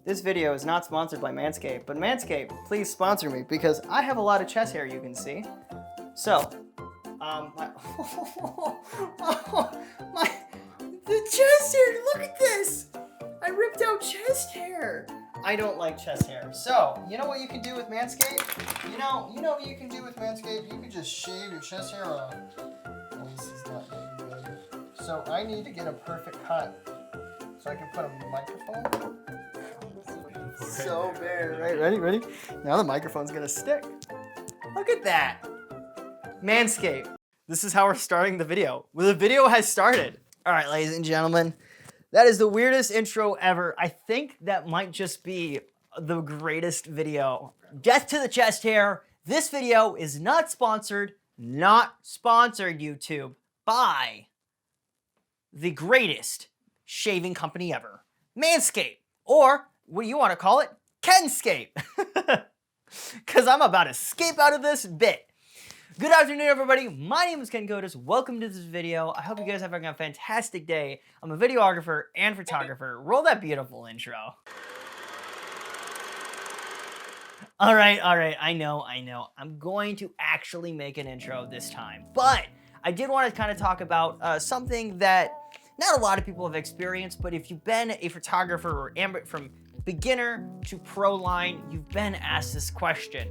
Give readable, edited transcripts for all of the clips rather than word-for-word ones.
This video is not sponsored by Manscaped, but Manscaped, please sponsor me because I have a lot of chest hair, you can see. So, the chest hair, look at this! I ripped out chest hair. I don't like chest hair. So, you know what you can do with Manscaped? You know what you can do with Manscaped? You can just shave your chest hair off. Oh, this is not really good. So I need to get a perfect cut so I can put a microphone. So bad. Right, ready? Now the microphone's gonna stick. Look at that. Manscaped. This is how we're starting the video. Well, the video has started. All right, ladies and gentlemen. That is the weirdest intro ever. I think that might just be the greatest video. Death to the chest hair. This video is not sponsored, YouTube, by the greatest shaving company ever, Manscaped, or what you want to call it, Kenscape. Because I'm about to escape out of this bit. Good afternoon, everybody. My name is Ken Kotis. Welcome to this video. I hope you guys are having a fantastic day. I'm a videographer and photographer. Roll that beautiful intro. All right. I know. I'm going to actually make an intro this time. But I did want to kind of talk about something that not a lot of people have experienced, but if you've been a photographer or from beginner to pro line, you've been asked this question.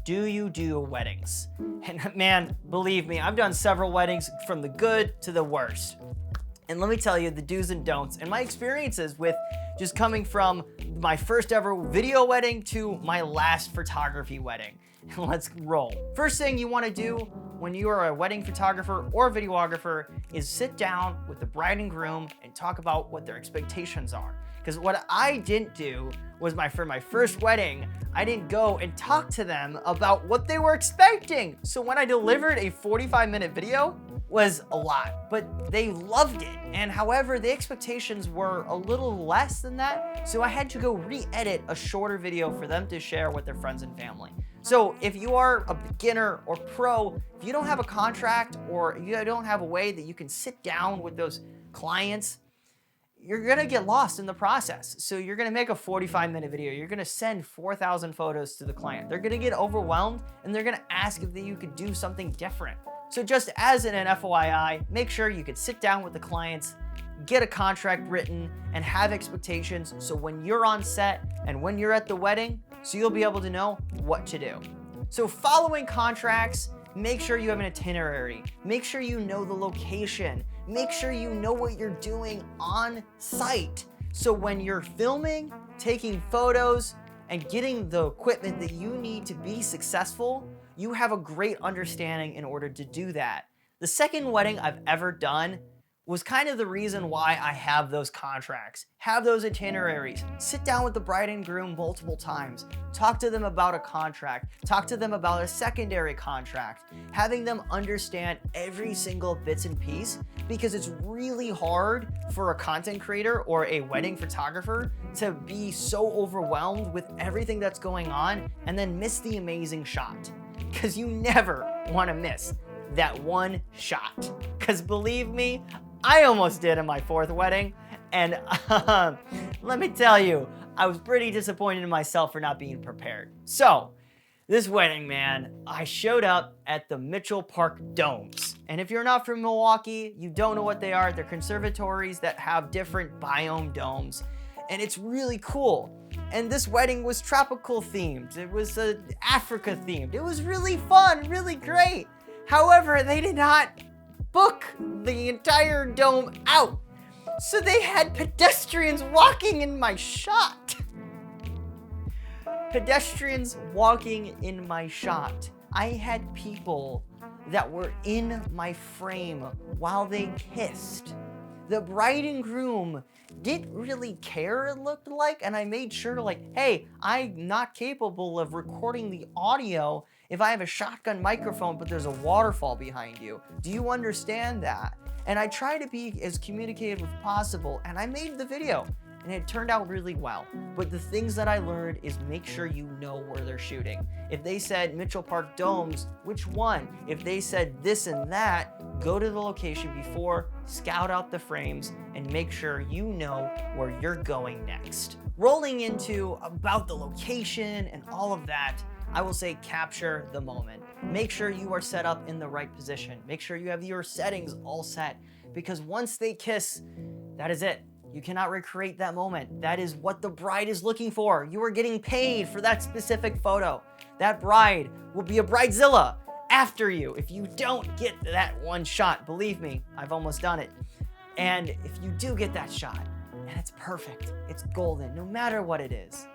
Do you do weddings? And man, believe me, I've done several weddings from the good to the worst. And let me tell you the do's and don'ts and my experiences with just coming from my first ever video wedding to my last photography wedding. Let's roll. First thing you want to do when you are a wedding photographer or videographer is sit down with the bride and groom and talk about what their expectations are. Because what I didn't do was for my first wedding, I didn't go and talk to them about what they were expecting. So when I delivered a 45-minute video, was a lot, but they loved it. And however, the expectations were a little less than that. So I had to go re-edit a shorter video for them to share with their friends and family. So if you are a beginner or pro, if you don't have a contract or you don't have a way that you can sit down with those clients, you're gonna get lost in the process. So you're gonna make a 45-minute video. You're gonna send 4,000 photos to the client. They're gonna get overwhelmed and they're gonna ask if you could do something different. So just as an FYI, make sure you can sit down with the clients, get a contract written, and have expectations so when you're on set and when you're at the wedding, so you'll be able to know what to do. So following contracts, make sure you have an itinerary. Make sure you know the location. Make sure you know what you're doing on site. So when you're filming, taking photos, and getting the equipment that you need to be successful, you have a great understanding in order to do that. The second wedding I've ever done was kind of the reason why I have those contracts, have those itineraries, sit down with the bride and groom multiple times, talk to them about a contract, talk to them about a secondary contract, having them understand every single bits and piece, because it's really hard for a content creator or a wedding photographer to be so overwhelmed with everything that's going on and then miss the amazing shot. Because you never want to miss that one shot. Because believe me, I almost did in my fourth wedding, and let me tell you, I was pretty disappointed in myself for not being prepared. So, this wedding, man, I showed up at the Mitchell Park Domes. And if you're not from Milwaukee, you don't know what they are. They're conservatories that have different biome domes, and it's really cool. And this wedding was tropical themed. It was Africa themed. It was really fun, really great. However, they did not book the entire dome out. So they had pedestrians walking in my shot. Pedestrians walking in my shot. I had people that were in my frame while they kissed. The bride and groom didn't really care, it looked like, and I made sure like, hey, I'm not capable of recording the audio if I have a shotgun microphone but there's a waterfall behind you. Do you understand that? And I try to be as communicative as possible, and I made the video, and it turned out really well. But the things that I learned is make sure you know where they're shooting. If they said Mitchell Park Domes, which one? If they said this and that, go to the location before, scout out the frames, and make sure you know where you're going next. rolling into about the location and all of that, I will say capture the moment. Make sure you are set up in the right position. Make sure you have your settings all set, because once they kiss, that is it. You cannot recreate that moment. That is what the bride is looking for. You are getting paid for that specific photo. That bride will be a bridezilla after you if you don't get that one shot. Believe me, I've almost done it. And if you do get that shot, and it's perfect, it's golden, no matter what it is,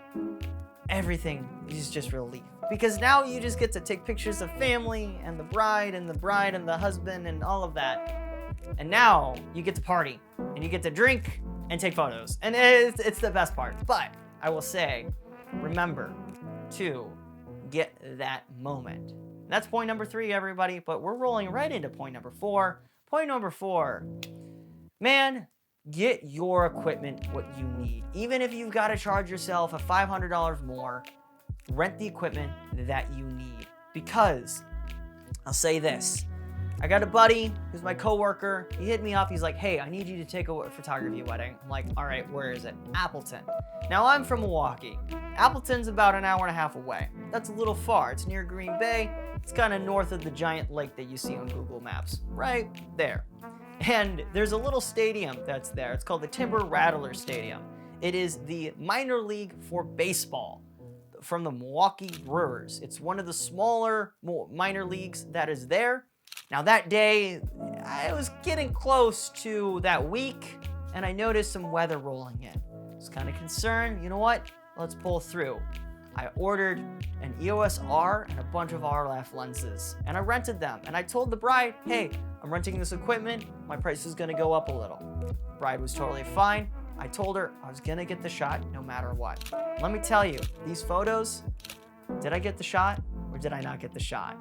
everything is just relief. Because now you just get to take pictures of family and the bride and the husband and all of that. And now you get to party and you get to drink and take photos. And it's the best part. But I will say, remember to get that moment. That's point number 3, everybody. But we're rolling right into point number 4. Point number 4, man, get your equipment what you need. Even if you've got to charge yourself a $500 more, rent the equipment that you need. Because I'll say this, I got a buddy who's my coworker. He hit me up. He's like, hey, I need you to take a photography wedding. I'm like, all right, where is it? Appleton. Now I'm from Milwaukee. Appleton's about an hour and a half away. That's a little far. It's near Green Bay. It's kind of north of the giant lake that you see on Google Maps, right there. And there's a little stadium that's there. It's called the Timber Rattler Stadium. It is the minor league for baseball from the Milwaukee Brewers. It's one of the smaller minor leagues that is there. Now that day, I was getting close to that week, and I noticed some weather rolling in. I was kind of concerned. You know what? Let's pull through. I ordered an EOS R and a bunch of RF lenses, and I rented them. And I told the bride, hey, I'm renting this equipment. My price is gonna go up a little. Bride was totally fine. I told her I was gonna get the shot no matter what. Let me tell you, these photos, did I get the shot or did I not get the shot?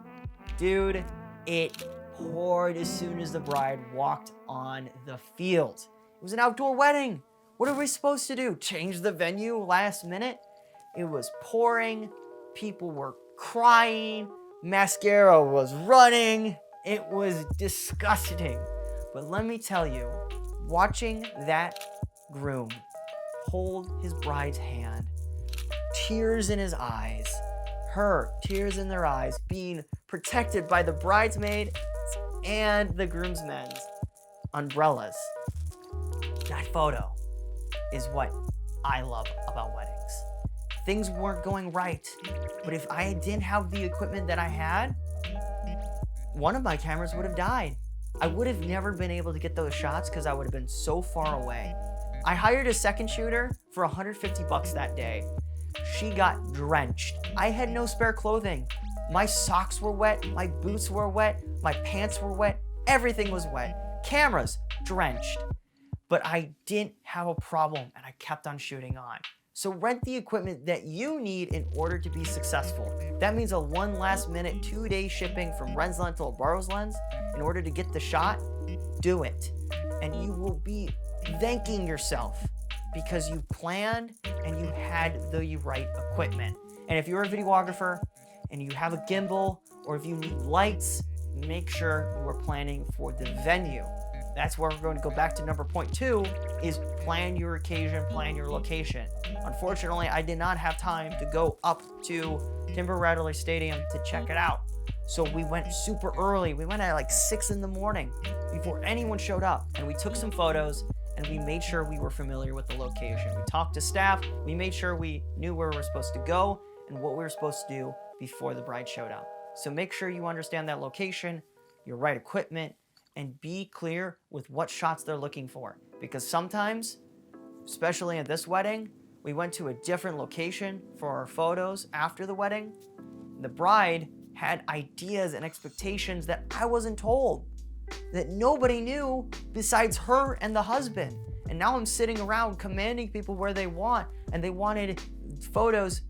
Dude, it poured as soon as the bride walked on the field. It was an outdoor wedding. What are we supposed to do? Change the venue last minute? It was pouring, people were crying, mascara was running. It was disgusting. But let me tell you, watching that groom hold his bride's hand, tears in his eyes, her tears in their eyes, being protected by the bridesmaid and the groomsmen's umbrellas. That photo is what I love about weddings. Things weren't going right, but if I didn't have the equipment that I had, one of my cameras would have died. I would have never been able to get those shots because I would have been so far away. I hired a second shooter for $150 that day. She got drenched. I had no spare clothing. My socks were wet, my boots were wet, my pants were wet, everything was wet. Cameras drenched. But I didn't have a problem and I kept on shooting on. So rent the equipment that you need in order to be successful. That means a one last minute 2-day shipping from Rensland to Barrow's Lens in order to get the shot. Do it. And you will be thanking yourself because you planned and you had the right equipment. And if you're a videographer and you have a gimbal or if you need lights, make sure you are planning for the venue. That's where we're going to go back to point 2 is plan your occasion, plan your location. Unfortunately, I did not have time to go up to Timber Rattler Stadium to check it out. So we went super early. We went at like 6 in the morning before anyone showed up. And we took some photos and we made sure we were familiar with the location. We talked to staff. We made sure we knew where we were supposed to go and what we were supposed to do before the bride showed up. So make sure you understand that location, your right equipment, and be clear with what shots they're looking for. Because sometimes, especially at this wedding, we went to a different location for our photos after the wedding. The bride had ideas and expectations that I wasn't told, that nobody knew besides her and the husband. And now I'm sitting around commanding people where they want, and they wanted photos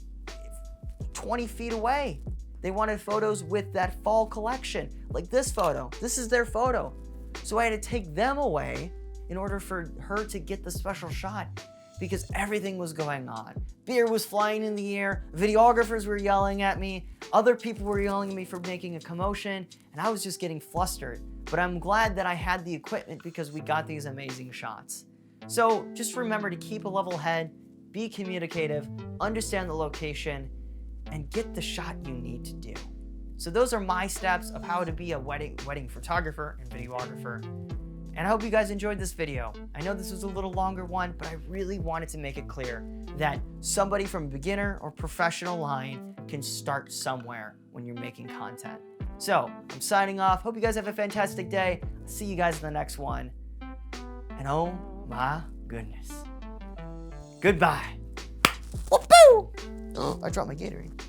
20 feet away. They wanted photos with that fall collection, like this photo. This is their photo. So I had to take them away in order for her to get the special shot because everything was going on. Beer was flying in the air, videographers were yelling at me, other people were yelling at me for making a commotion, and I was just getting flustered. But I'm glad that I had the equipment because we got these amazing shots. So just remember to keep a level head, be communicative, understand the location, and get the shot you need to do. So those are my steps of how to be a wedding photographer and videographer. And I hope you guys enjoyed this video. I know this was a little longer one, but I really wanted to make it clear that somebody from beginner or professional line can start somewhere when you're making content. So I'm signing off. Hope you guys have a fantastic day. I'll see you guys in the next one. And oh my goodness. Goodbye. Whoop-oo! Oh, I dropped my Gatorade.